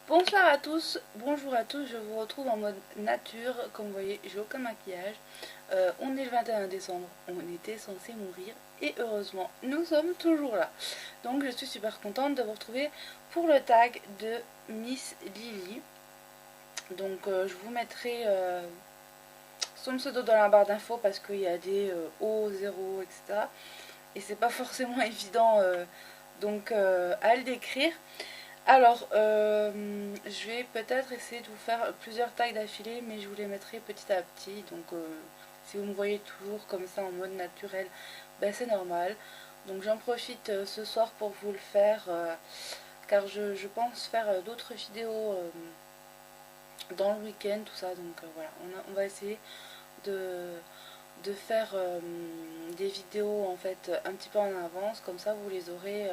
Bonsoir à tous, bonjour à tous, je vous retrouve en mode nature. Comme vous voyez, j'ai aucun maquillage. On est le 21 décembre, on était censé mourir et heureusement, nous sommes toujours là. Donc je suis super contente de vous retrouver pour le tag de Miss Lily. Donc je vous mettrai son pseudo dans la barre d'infos parce qu'il y a des O, 0, etc. Et c'est pas forcément évident à le décrire. Alors, je vais peut-être essayer de vous faire plusieurs tags d'affilée, mais je vous les mettrai petit à petit. Donc, si vous me voyez toujours comme ça en mode naturel, ben c'est normal. Donc, j'en profite ce soir pour vous le faire, car je pense faire d'autres vidéos dans le week-end, tout ça. Donc, voilà, on va essayer de faire des vidéos en fait un petit peu en avance, comme ça vous les aurez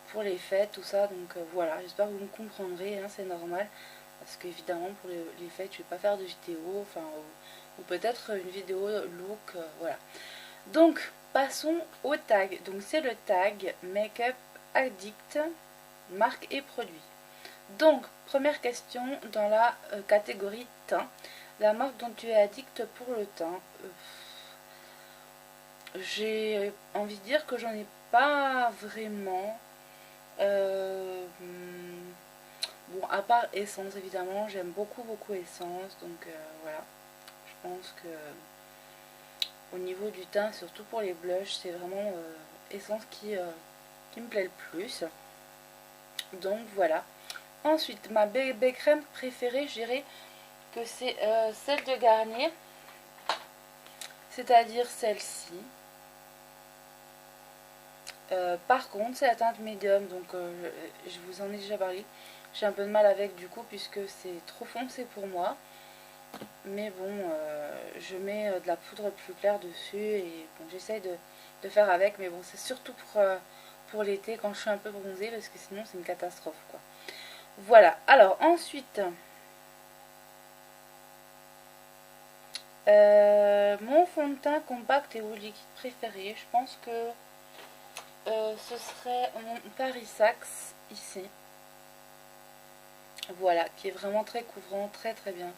pour les fêtes, tout ça. Donc voilà, j'espère que vous me comprendrez, hein, c'est normal. Parce qu'évidemment, pour les fêtes, je vais pas faire de vidéo, enfin, ou peut-être une vidéo look, voilà. Donc, passons au tag. Donc, c'est le tag Make-up Addict, marque et produit. Donc, première question dans la catégorie teint. La marque dont tu es addict pour le teint. J'ai envie de dire que j'en ai pas vraiment. Bon, à part Essence, évidemment, j'aime beaucoup Essence, donc voilà. Je pense que au niveau du teint, surtout pour les blushs, c'est vraiment Essence qui me plaît le plus. Donc voilà. Ensuite, ma bébé crème préférée, je dirais que c'est celle de Garnier, c'est-à-dire celle-ci. Par contre, c'est la teinte médium, donc je vous en ai déjà parlé. J'ai un peu de mal avec du coup, puisque c'est trop foncé pour moi. Mais bon, je mets de la poudre plus claire dessus et bon, j'essaye de faire avec. Mais bon, c'est surtout pour l'été quand je suis un peu bronzée, parce que sinon c'est une catastrophe, quoi. Voilà, alors ensuite, mon fond de teint compact et ou liquide préféré, je pense que ce serait mon Paris Saxe ici. Voilà, qui est vraiment très couvrant, très bien.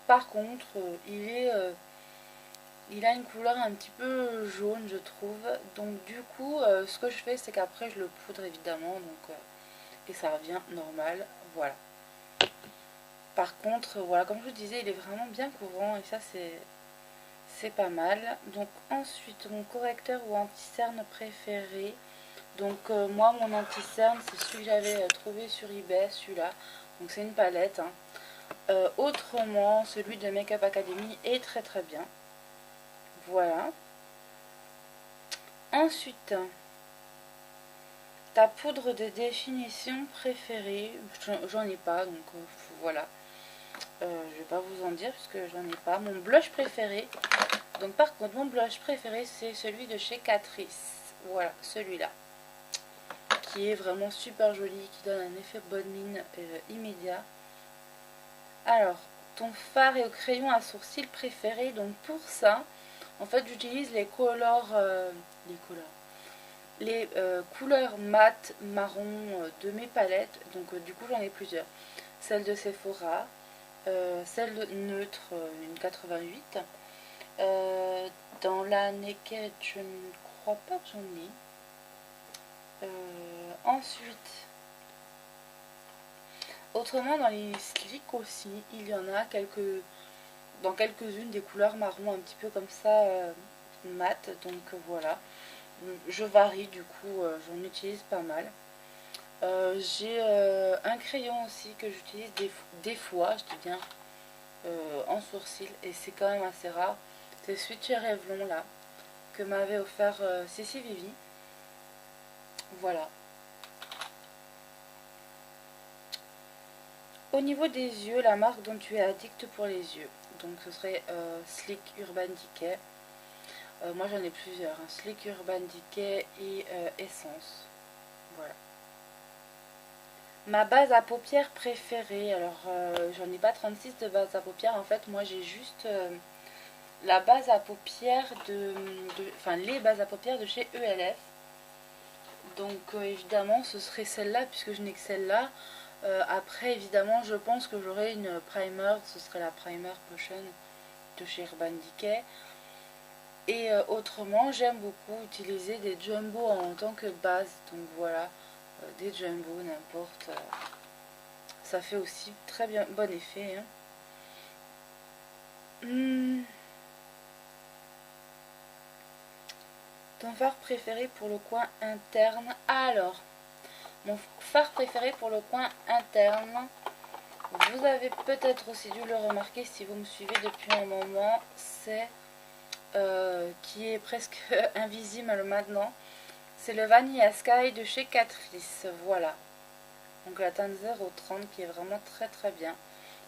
Par contre, il a une couleur un petit peu jaune, je trouve. Donc du coup, ce que je fais, c'est qu'après je le poudre évidemment, et ça revient normal. Voilà. Par contre, voilà, comme je vous disais, il est vraiment bien couvrant et ça c'est pas mal. Donc ensuite, mon correcteur ou anti-cerne préféré. Donc moi, mon anti-cerne, c'est celui que j'avais trouvé sur eBay, celui-là. Donc c'est une palette, hein. Autrement, celui de Make Up Academy est très bien. Voilà. Ensuite, ta poudre de définition préférée, j'en ai pas, donc voilà. Je vais pas vous en dire puisque j'en ai pas. Mon blush préféré, donc par contre mon blush préféré c'est celui de chez Catrice. Voilà, celui-là. Qui est vraiment super joli, qui donne un effet bonne mine immédiat. Alors, ton fard et au crayon à sourcils préféré, donc pour ça, en fait j'utilise les couleurs mat marron de mes palettes. Donc du coup j'en ai plusieurs. Celle de Sephora, celle de neutre, une 88. Dans la Naked, je ne crois pas que j'en ai. Ensuite, autrement dans les slicks aussi, il y en a dans quelques-unes des couleurs marron un petit peu comme ça, mat. Donc voilà. Je varie du coup, j'en utilise pas mal. J'ai un crayon aussi que j'utilise des fois, je dis bien, en sourcil, et c'est quand même assez rare. C'est celui de chez Revlon là, que m'avait offert Cécile Vivi. Voilà. Au niveau des yeux, la marque dont tu es addict pour les yeux. Donc ce serait Slick Urban Decay. Moi j'en ai plusieurs, hein. Slick Urban Decay et Essence. Voilà. Ma base à paupières préférée, alors j'en ai pas 36 de base à paupières, en fait moi j'ai juste la base à paupières enfin les bases à paupières de chez ELF. Donc évidemment ce serait celle-là puisque je n'ai que celle-là. Après évidemment je pense que j'aurai une primer, ce serait la primer potion de chez Urban Decay. Et autrement j'aime beaucoup utiliser des jumbo en tant que base, donc voilà, des jumbo n'importe, ça fait aussi très bien bon effet, hein. Ton phare préféré pour le coin interne? Alors, mon phare préféré pour le coin interne, vous avez peut-être aussi dû le remarquer si vous me suivez depuis un moment, c'est qui est presque invisible maintenant, c'est le Vanilla Sky de chez Catrice. Voilà, donc la teinte 030 qui est vraiment très très bien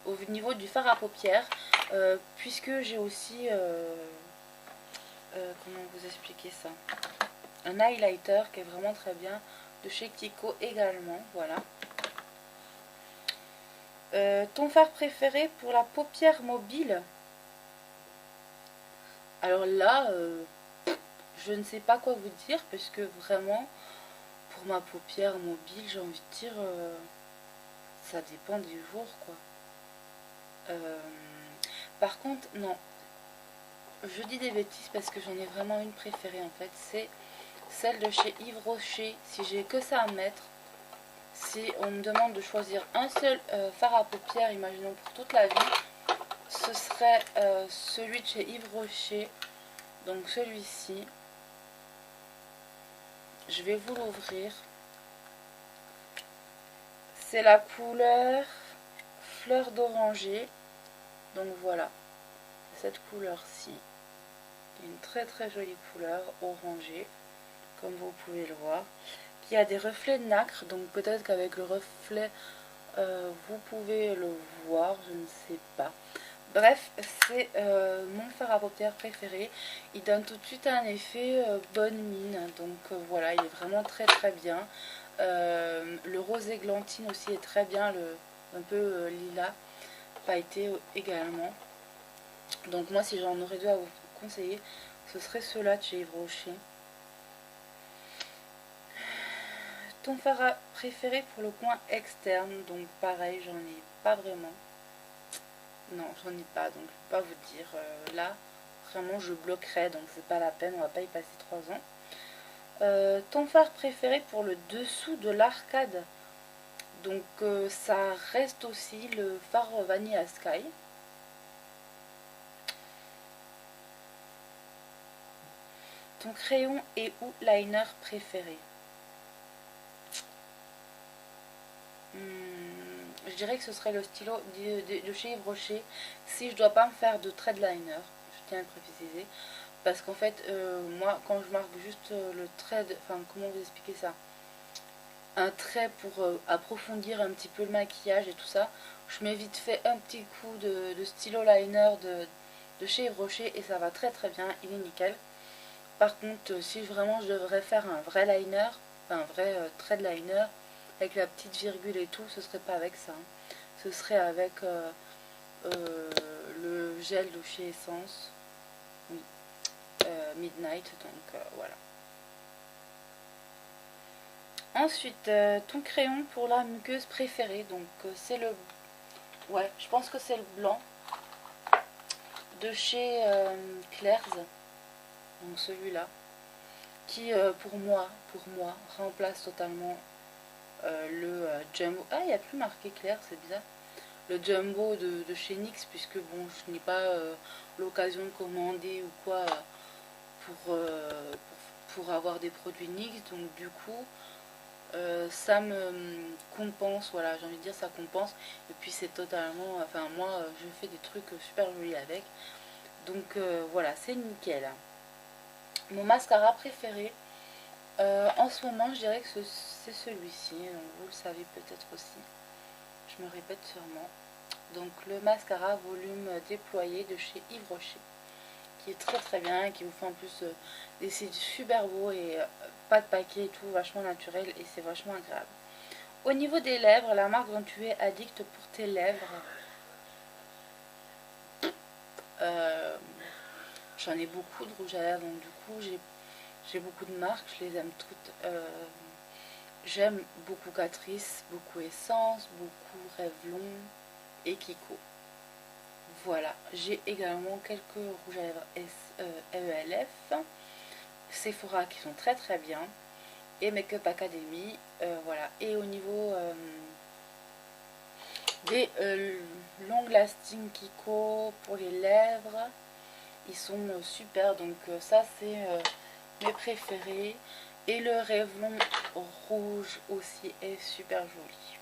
au niveau du fard à paupières, puisque j'ai aussi comment vous expliquer ça, un highlighter qui est vraiment très bien de chez Kiko également. Voilà. Ton fard préféré pour la paupière mobile? Alors là, je ne sais pas quoi vous dire, parce que vraiment, pour ma paupière mobile, j'ai envie de dire, ça dépend des jours, quoi. Par contre, non, je dis des bêtises parce que j'en ai vraiment une préférée en fait, c'est celle de chez Yves Rocher. Si j'ai que ça à mettre, si on me demande de choisir un seul fard à paupières, imaginons pour toute la vie, ce serait celui de chez Yves Rocher, donc celui-ci. Je vais vous l'ouvrir. C'est la couleur fleur d'oranger, donc voilà, cette couleur-ci. Une très très jolie couleur orangée, comme vous pouvez le voir, qui a des reflets de nacre, donc peut-être qu'avec le reflet vous pouvez le voir, je ne sais pas. Bref, c'est mon fard à paupières préféré. Il donne tout de suite un effet bonne mine, donc voilà, il est vraiment très très bien. Le rose églantine aussi est très bien, un peu lilas pailleté également. Donc moi, si j'en aurais deux à vous conseiller, ce serait ceux-là de chez Yves Rocher. Ton fard préféré pour le coin externe? Donc pareil, j'en ai pas vraiment. Non, j'en ai pas, donc je peux pas vous dire. Là, vraiment, je bloquerai, donc c'est pas la peine, on va pas y passer 3 ans. Ton fard préféré pour le dessous de l'arcade? Donc ça reste aussi le fard Vanilla Sky. Ton crayon et ou liner préféré? Je dirais que ce serait le stylo de chez Yves Rocher, si je dois pas me faire de trade liner, je tiens à le préciser. Parce qu'en fait, moi, quand je marque juste le trait, enfin, comment vous expliquer ça, un trait pour approfondir un petit peu le maquillage et tout ça, je mets vite fait un petit coup de stylo liner de chez Yves Rocher et ça va très très bien, il est nickel. Par contre, si vraiment je devrais faire un vrai liner, un vrai trait de liner, avec la petite virgule et tout, ce serait pas avec ça, hein. Ce serait avec le gel de chez Essence, oui, Midnight, donc voilà. Ensuite, ton crayon pour la muqueuse préférée, donc c'est le, ouais, je pense que c'est le blanc de chez Claire's, donc celui-là, qui pour moi remplace totalement le Jumbo. Ah, il n'y a plus marqué Claire, c'est bizarre. Le Jumbo de chez NYX, puisque bon, je n'ai pas l'occasion de commander ou quoi pour avoir des produits NYX, donc du coup ça me compense, voilà, j'ai envie de dire ça compense, et puis c'est totalement, enfin moi je fais des trucs super jolis avec, donc voilà, c'est nickel. Mon mascara préféré en ce moment, je dirais que c'est celui-ci, donc vous le savez peut-être aussi, je me répète sûrement. Donc le mascara volume déployé de chez Yves Rocher, qui est très très bien, et qui vous fait en plus des cils super beaux et pas de paquet et tout, vachement naturel et c'est vachement agréable. Au niveau des lèvres, la marque dont tu es addict pour tes lèvres, j'en ai beaucoup de rouge à lèvres, donc du coup j'ai beaucoup de marques, je les aime toutes. j'aime beaucoup Catrice, beaucoup Essence, beaucoup Revlon et Kiko. Voilà, j'ai également quelques rouges à lèvres ELF, Sephora qui sont très très bien, et Makeup Academy, voilà. Et au niveau des long lasting Kiko pour les lèvres, ils sont super, donc ça c'est mes préférés. Et le Revlon rouge aussi est super joli.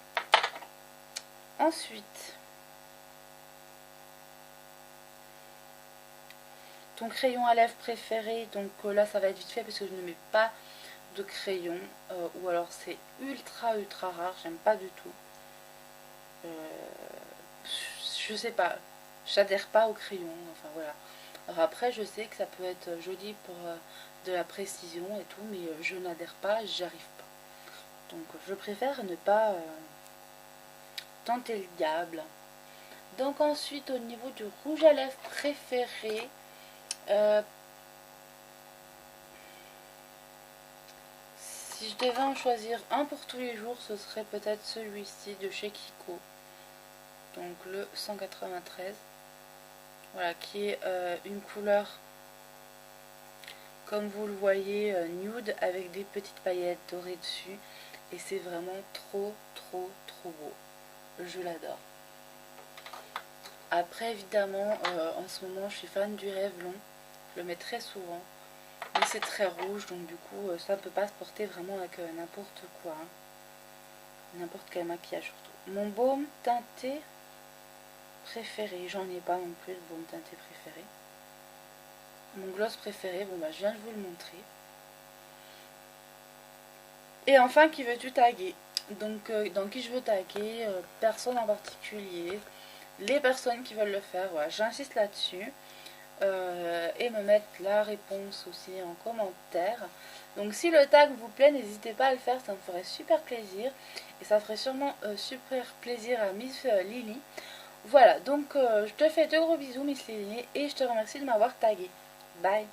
Ensuite, ton crayon à lèvres préféré, donc là ça va être vite fait parce que je ne mets pas de crayon, ou alors c'est ultra rare, j'aime pas du tout. Je sais pas, j'adhère pas au crayon, enfin voilà. Alors après je sais que ça peut être joli pour de la précision et tout, mais je n'adhère pas, j'arrive pas. Donc je préfère ne pas tenter le diable. Donc ensuite au niveau du rouge à lèvres préféré, si je devais en choisir un pour tous les jours, ce serait peut-être celui-ci de chez Kiko. Donc le 193. Voilà, qui est une couleur, comme vous le voyez, nude avec des petites paillettes dorées dessus. Et c'est vraiment trop beau. Je l'adore. Après, évidemment, en ce moment, je suis fan du Revlon. Je le mets très souvent. Mais c'est très rouge, donc du coup, ça ne peut pas se porter vraiment avec n'importe quoi. Hein. N'importe quel maquillage surtout. Mon baume teinté préféré, j'en ai pas non plus de baume teinté préféré. Mon gloss préféré, bon bah je viens de vous le montrer. Et enfin, qui veux-tu taguer? Donc dans qui je veux taguer, personne en particulier. Les personnes qui veulent le faire, voilà, j'insiste là-dessus. Et me mettre la réponse aussi en commentaire. Donc si le tag vous plaît, n'hésitez pas à le faire, ça me ferait super plaisir. Et ça ferait sûrement super plaisir à Miss Lily. Voilà, donc je te fais de gros bisous Miss Lily et je te remercie de m'avoir tagué. Bye.